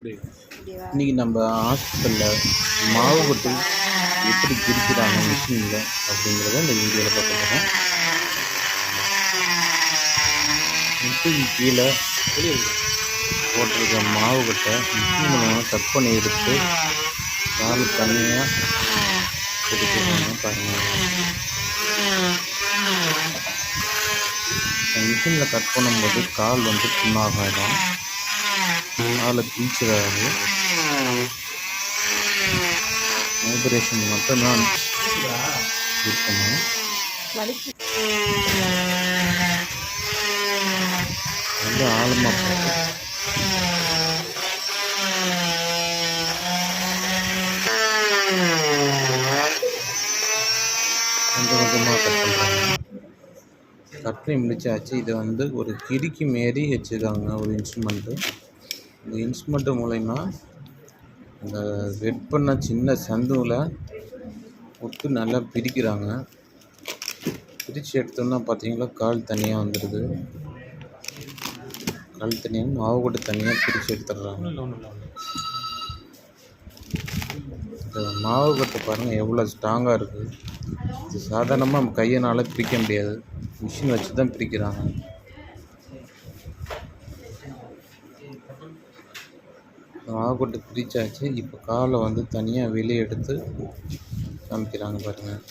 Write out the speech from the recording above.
இன்றைக்கி நம்ம ஹாஸ்பிட்டலில் மாவு கொட்டு எப்படி பிரிக்கிறாங்க மிஷினில் அப்படிங்கிறத இந்த வீடியோவில் பார்க்க போகிறோம். முட்டுக்கு கீழே போட்டிருக்க மாவு கொட்டை மிஷின் மூலமாக கட் பண்ணி எடுத்து கால் தனியாக எடுத்துக்கோங்க. பாருங்கள், மிஷினில் கட் பண்ணும்போது கால் புண்ணாகாயிடும். காலை பீச்சிடாது. வைப்ரேஷன் மட்டும்தான் இருக்கணும். ஆழமாக போட்டு கொஞ்சம் கொஞ்சமாக கட் பண்ணுறாங்க. கட் பண்ணி முடிச்சாச்சு. இதை ஒரு கிறுக்கி மாரி வச்சுருக்காங்க, ஒரு இன்ஸ்ட்ருமெண்ட்டு. இந்த இன்ஸ்ட்ருமெண்ட்டு மூலயமா இந்த வெட் பண்ண சின்ன சந்துவில் விட்டு நல்லா பிரிக்கிறாங்க. பிரித்து எடுத்தோம்னா பார்த்தீங்களா, கால் தனியாக வந்துடுது. கால் தனியாக மாவு கொட்டை தனியாக பிரித்து எடுத்துடுறாங்க. இந்த மாவு கொட்டை பாருங்கள் எவ்வளோ ஸ்ட்ராங்காக இருக்குது. இது சாதாரணமாக நம்ம கையினால் பிரிக்க முடியாது, மிஷின் வச்சு தான் பிரிக்கிறாங்க. மாவு கொட்டை பிரித்தாச்சு. இப்போ காலை தனியாக வெளியே எடுத்து காமிக்கிறாங்க பாருங்கள்.